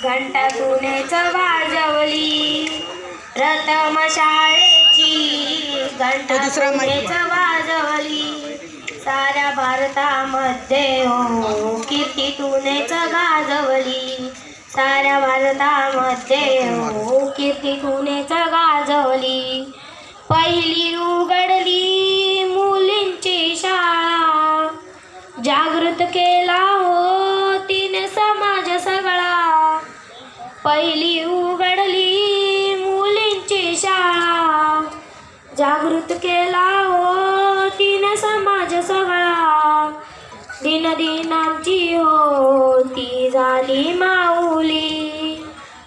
घंटा तुनेच वाजवली प्रथम शाळेची, घंटा तुनेच वाजवली साऱ्या भारतामध्ये हो, कीर्ती तुनेच गाजवली साऱ्या भारतामध्ये हो, कीर्ती तुनेच गाजवली. पहिली उघडली मुलींची शाळा, जागृत केला हो तिने समाज सगळा. पहिली उघडली मुलींची शाळा, जागृत केला हो तिने समाज सगळा. दिनदिनांची हो ती झाली माऊली,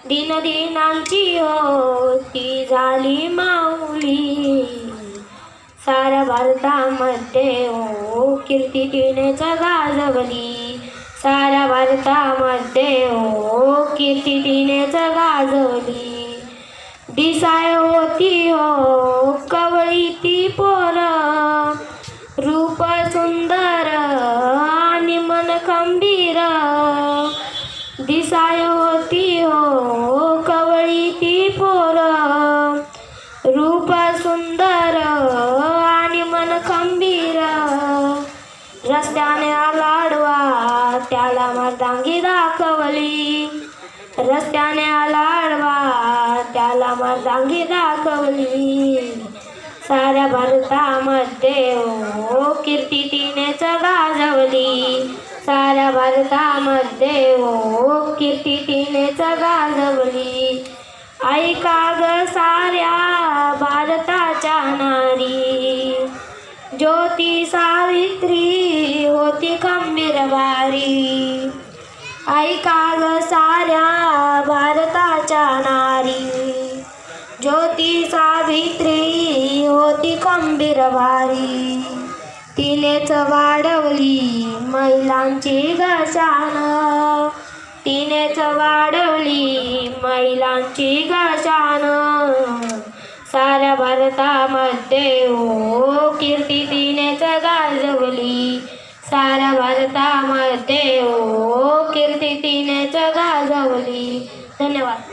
दिनदिनांची हो ती झाली माऊली. साऱ्या भारतामध्ये हो कीर्ती तिनेच गाजवली साऱ्या भारतामध्ये हो, कीर्ती तिनेच गाजवली. दिसाय होती हो कवळी ती पोर, रूप सुंदर आणि मन खंबीर. दिसाय होती हो कवळी ती पोर, रूप सुंदर आणि मन खंबीर. रस्त्याने आलाडवा त्याला मर्दांगी दाखवली, रस्त्याने आलाडवा त्याला मर्दांगी दाखवली. साऱ्या भारतामध्ये हो कीर्ती तिनेच गाजवली साऱ्या भारतामध्ये हो, कीर्ती तिनेच गाजवली. ऐका ग साऱ्या भारताच्या नारी, ज्योती सावित्री होती खंबीर वारी. ऐका ग साऱ्या भारताच्या नारी, ज्योती सावित्री होती खंबीर वारी. तिनेच वाढवली महिलांची ग शान, तिनेच वाढवली महिलांची ग शान. साऱ्या भारतामध्ये हो कीर्ती तिनेच गाजवली साऱ्या भारतामध्ये हो, कीर्ती तिनेच गाजवली. धन्यवाद.